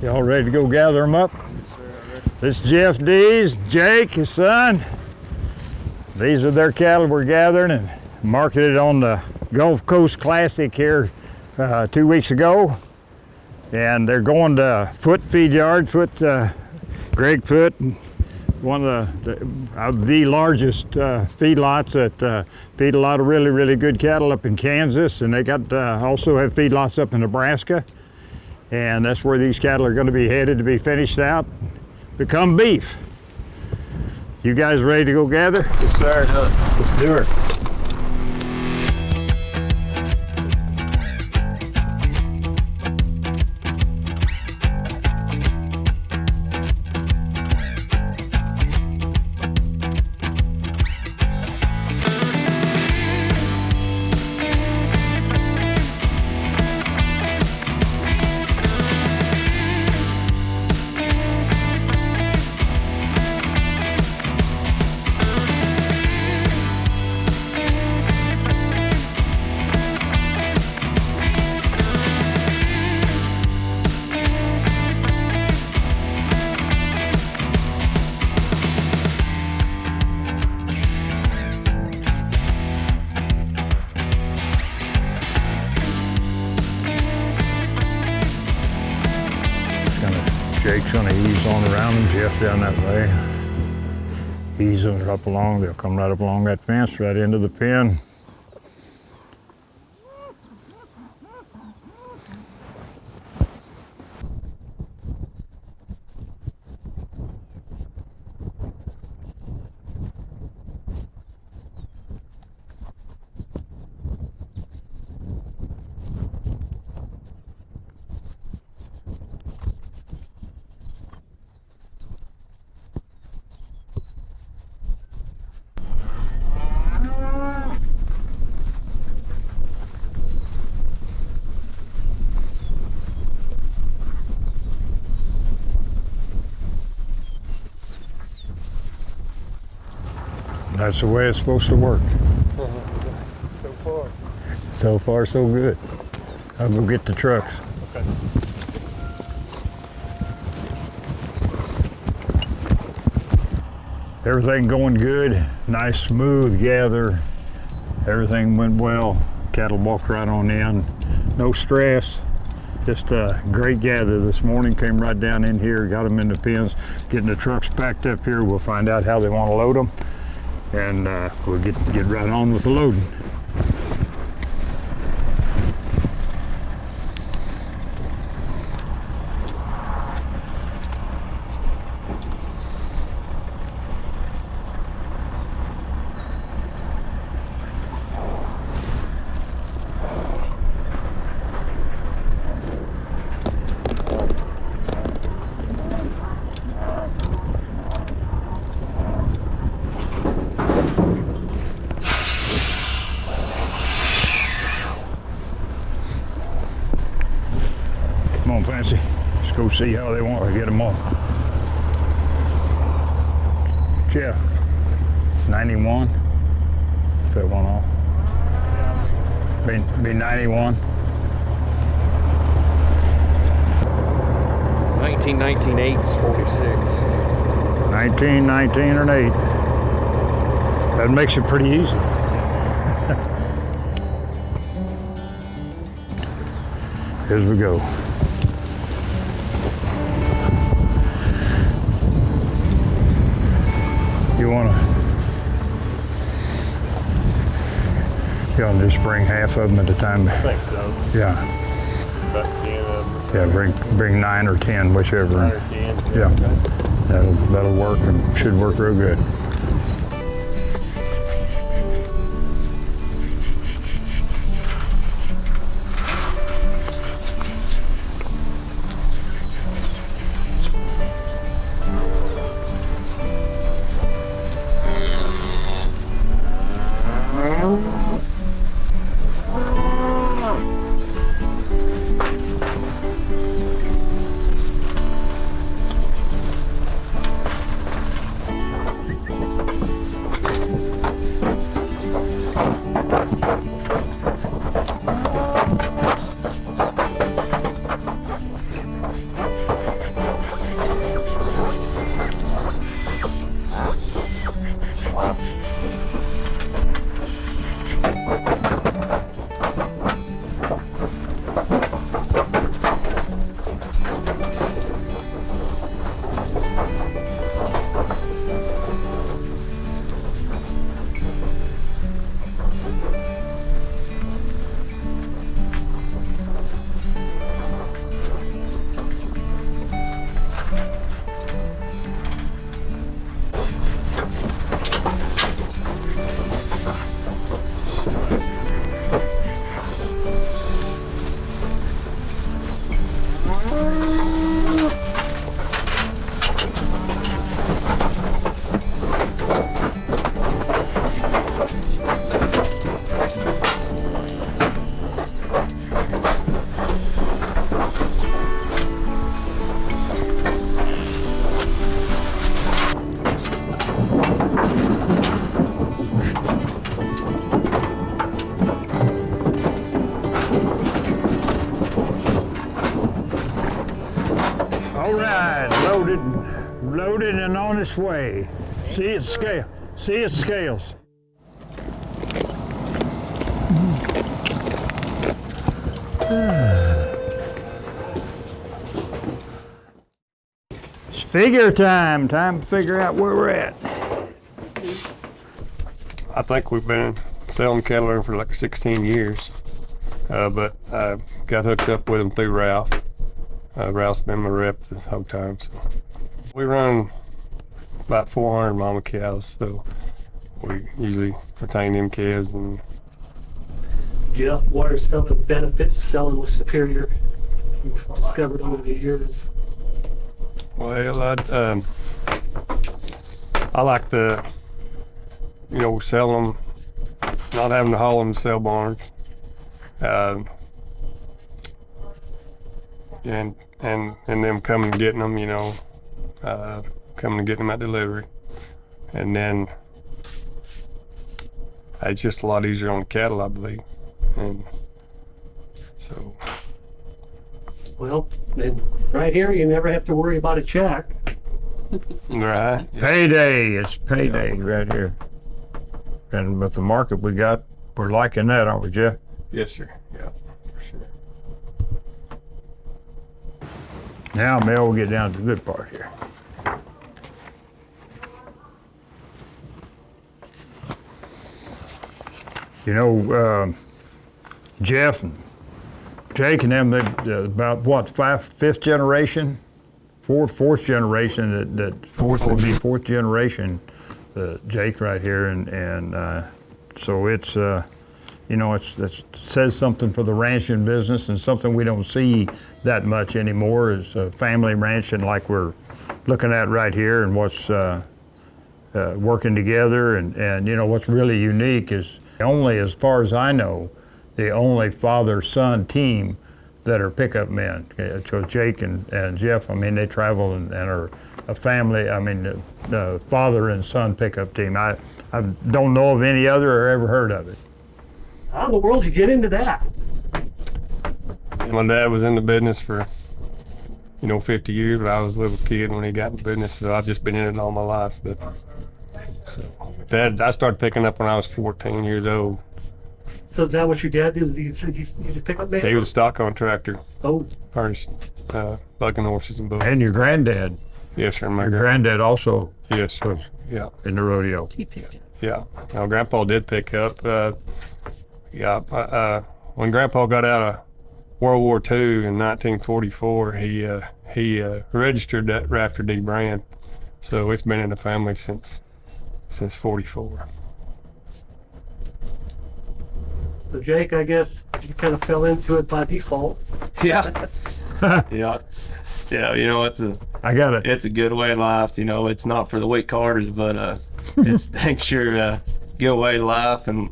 Y'all ready to go gather them up? Yes, sir, I'm ready. This is Jeff Dees, Jake, his son. These are their cattle we're gathering and marketed on the Gulf Coast Classic here 2 weeks ago. And they're going to Foot Feed Yard, Greg Foot, one of the largest feedlots that feed a lot of really good cattle up in Kansas. And they got also have feedlots up in Nebraska. And that's where these cattle are going to be headed to be finished out, become beef. You guys ready to go gather? Yes, sir. Let's do it. Jake's gonna ease on around them, Jeff down that way. Ease them up along, they'll come right up along that fence, right into the pen. That's the way it's supposed to work. So far. So far, so good. I'll go get the trucks. Okay. Everything going good, nice smooth gather. Everything went well. Cattle walked right on in. No stress. Just a great gather this morning. Came right down in here, got them in the pens, getting the trucks packed up here. We'll find out how they want to load them. And we'll get right on with the loading. Come on, Fancy. Let's go see how they want to get them on. Jeff, 91. If that one off. Be 91. 19, 8, 46. 19, 19, and 8. That makes it pretty easy. Here we go. You wanna just bring half of them at a time? I think so. Yeah. About 10 of them. Yeah, bring 9 or 10, whichever. 9 or 10. Yeah. That'll work and should work real good. right, loaded and on its way. See its scale. See its scales. It's figure time. Time to figure out where we're at. I think we've been selling cattle for like 16 years, but I got hooked up with them through Ralph. Ralph's been my rep this whole time. So we run about 400 mama cows, so we usually retain them calves. And Jeff, what are some of the benefits of selling with Superior you've discovered over the years? well, I like the, sell them, not having to haul them to sell barns, and them coming and getting them, coming and getting them at delivery, and then it's just a lot easier on the cattle, I believe, and so. Well, then right here, you never have to worry about a check. Right. Payday. It's payday right here. And with the market we got, we're liking that, aren't we, Jeff? Yes, sir. Yeah, for sure. Now, Mel, we'll get down to the good part here. Jeff and Jake and them, they about what, fifth generation? Fourth generation, fourth would be fourth generation, Jake right here, and so it's, it says something for the ranching business, and something we don't see that much anymore is family ranching like we're looking at right here, and what's working together, and what's really unique is only, as far as I know, the only father-son team that are pickup men. So Jake and Jeff, they travel and are a family, father and son pickup team. I don't know of any other or ever heard of it. How in the world did you get into that? My dad was in the business for, 50 years, but I was a little kid when he got in the business, so I've just been in it all my life. But so I started picking up when I was 14 years old. So is that what your dad did? He's a pickup man? He was a stock contractor. Oh. Furnished bucking horses and bulls. And your granddad. Yes, sir. Your granddad also Yes, sir. Yeah. in the rodeo. Yeah. Now, Grandpa did pick up. When Grandpa got out of World War II in 1944, he registered that Rafter D brand. So it's been in the family since 44. So Jake, I guess you kind of fell into it by default. Yeah. Yeah. I got it. It's a good way of life. It's not for the weak hearted, but it's thanks your good way of life, and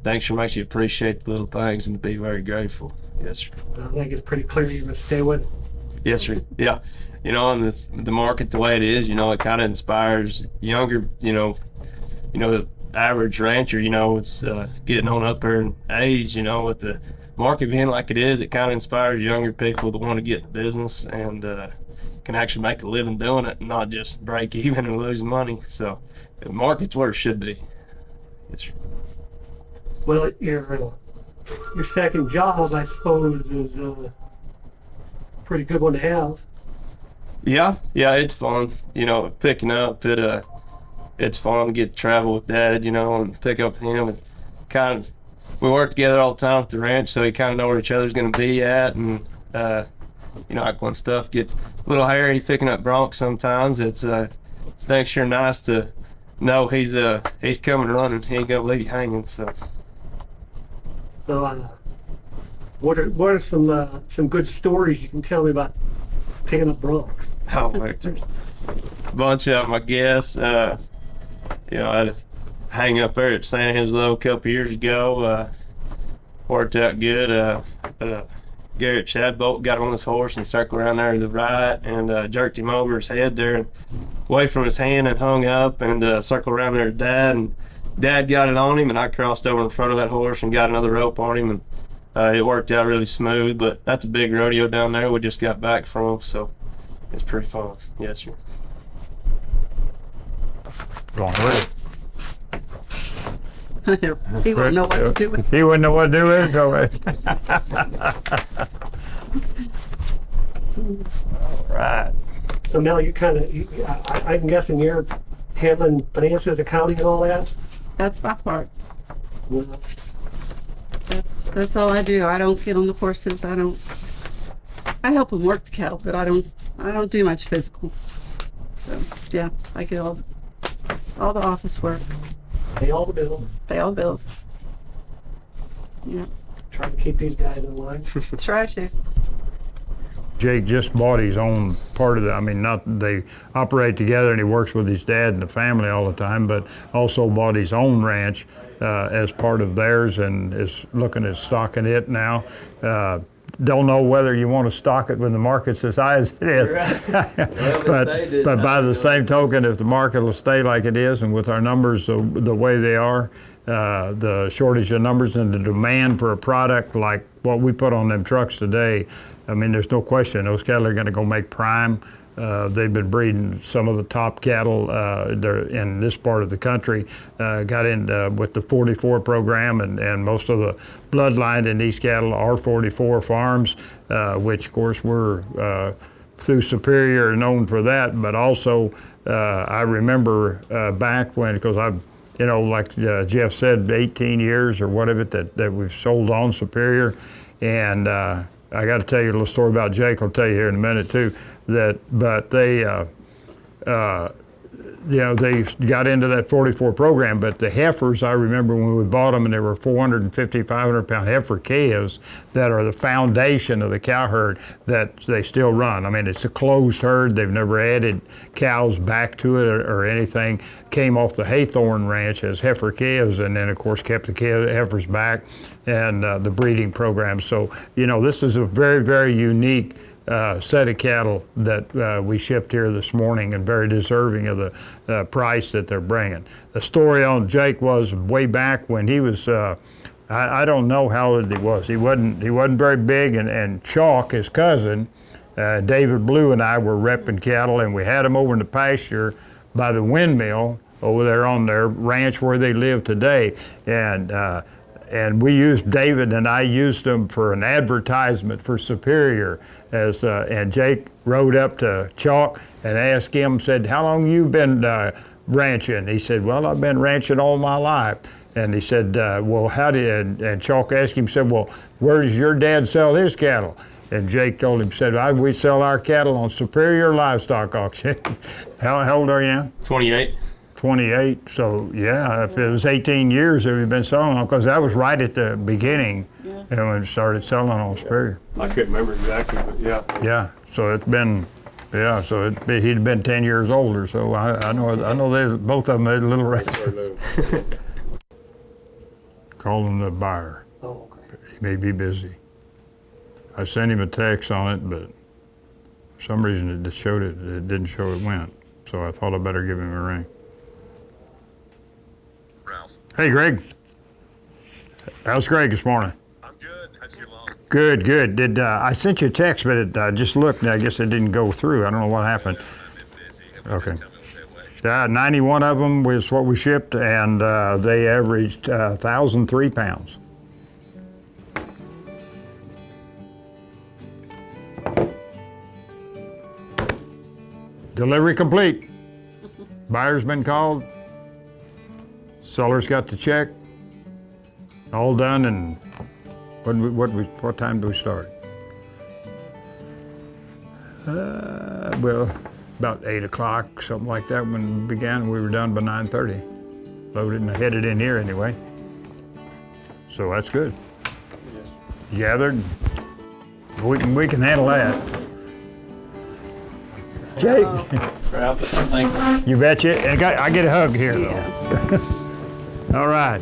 thanks your makes you appreciate the little things and be very grateful. Yes, sir. I think it's pretty clear you're going to stay with it. Yes, sir. Yeah. And the market the way it is, it kind of inspires younger, the average rancher, is getting on up there in age, with the market being like it is, it kind of inspires younger people to want to get in business and can actually make a living doing it and not just break even and lose money. So the market's where it should be. Yes, sir. Well, your second job, I suppose, is a pretty good one to have. Yeah, it's fun. Picking up it's fun to get to travel with Dad, and pick up with him, and kind of we work together all the time at the ranch, so we kind of know where each other's going to be at, and like when stuff gets a little hairy picking up broncs sometimes, it's sure nice to know he's coming running. He ain't gonna leave you hanging. So what are some good stories you can tell me about picking up broncs? oh, there's a bunch of them, I guess. I'd hang up there at San Angelo a couple years ago. Worked out good. Garrett Shadbolt got on this horse and circled around there to the right and jerked him over his head there and away from his hand and hung up and circled around there to Dad. And Dad got it on him, and I crossed over in front of that horse and got another rope on him, and it worked out really smooth. But that's a big rodeo down there we just got back from, so It's pretty fun. Yes, sir. Long way. He wouldn't know what to do with it. He wouldn't know what to do with it. Go ahead. All right. So Mel, you kind of, I'm guessing you're handling finances, accounting and all that? That's my part. Yeah. That's all I do. I don't get on the horses. I help them work the cattle, but I don't do much physical. So yeah, I get all the office work, Pay all the bills, pay all the bills. Yeah, try to keep these guys in line. try to. Jake just bought his own part of the, I mean, not, they operate together and he works with his dad and the family all the time, but also bought his own ranch as part of theirs and is looking at stocking it now. Don't know whether you want to stock it when the market's as high as it is. but by the same token, if the market will stay like it is and with our numbers the way they are, the shortage of numbers and the demand for a product like what we put on them trucks today, I mean, there's no question those cattle are going to go make prime. They've been breeding some of the top cattle in this part of the country. Got in with the 44 program, and most of the bloodline in these cattle are 44 farms, which of course we're through Superior known for that. But also, I remember back when, because I've, you know, like Jeff said, 18 years or whatever that we've sold on Superior, and I got to tell you a little story about Jake. I'll tell you here in a minute too. But they, you know, they got into that 44 program. But the heifers, I remember when we bought them, and there were 450, 500-pound heifer calves that are the foundation of the cow herd that they still run. I mean, it's a closed herd. They've never added cows back to it or anything. Came off the Haythorne Ranch as heifer calves, and then of course kept the heifers back and the breeding program. So, you know, this is a very, very unique set of cattle that we shipped here this morning, and very deserving of the price that they're bringing. The story on Jake was way back when he was, I don't know how old he was. He wasn't very big, and Chalk, his cousin, David Blue, and I were repping cattle, and we had him over in the pasture by the windmill over there on their ranch where they live today. And we used, David and I used them for an advertisement for Superior. And Jake rode up to Chalk and asked him, said, "How long you been ranching?" He said, "Well, I've been ranching all my life." And he said, "Well, how did," and Chalk asked him, said, "Well, where does your dad sell his cattle?" And Jake told him, said, "We sell our cattle on Superior Livestock Auction." How old are you now? 28. 28, so yeah, if it was 18 years that we've been selling them, because that was right at the beginning, Yeah. and when we started selling on Superior. I couldn't remember exactly, but yeah. Yeah, so it's been, yeah, so he'd been 10 years older, so I know they both of them had a little race. Call him the buyer. Oh, okay. He may be busy. I sent him a text on it, but for some reason it didn't show it went, so I thought I better give him a ring. Hey, Greg. How's Greg this morning? I'm good. How's your long? Good, good. Did I sent you a text, but it just looked, and I guess it didn't go through. I don't know what happened. I've been busy. Okay. Tell me what that way. 91 of them was what we shipped, and they averaged 1,003 pounds. Delivery complete. Buyer's been called. Seller's got the check. All done, and what time do we start? Well, about 8 o'clock, something like that when we began. We were done by 9:30. Loaded and headed in here anyway. So that's good. Gathered. We can handle that. Jake, Thanks. you betcha. And I get a hug here though. All right.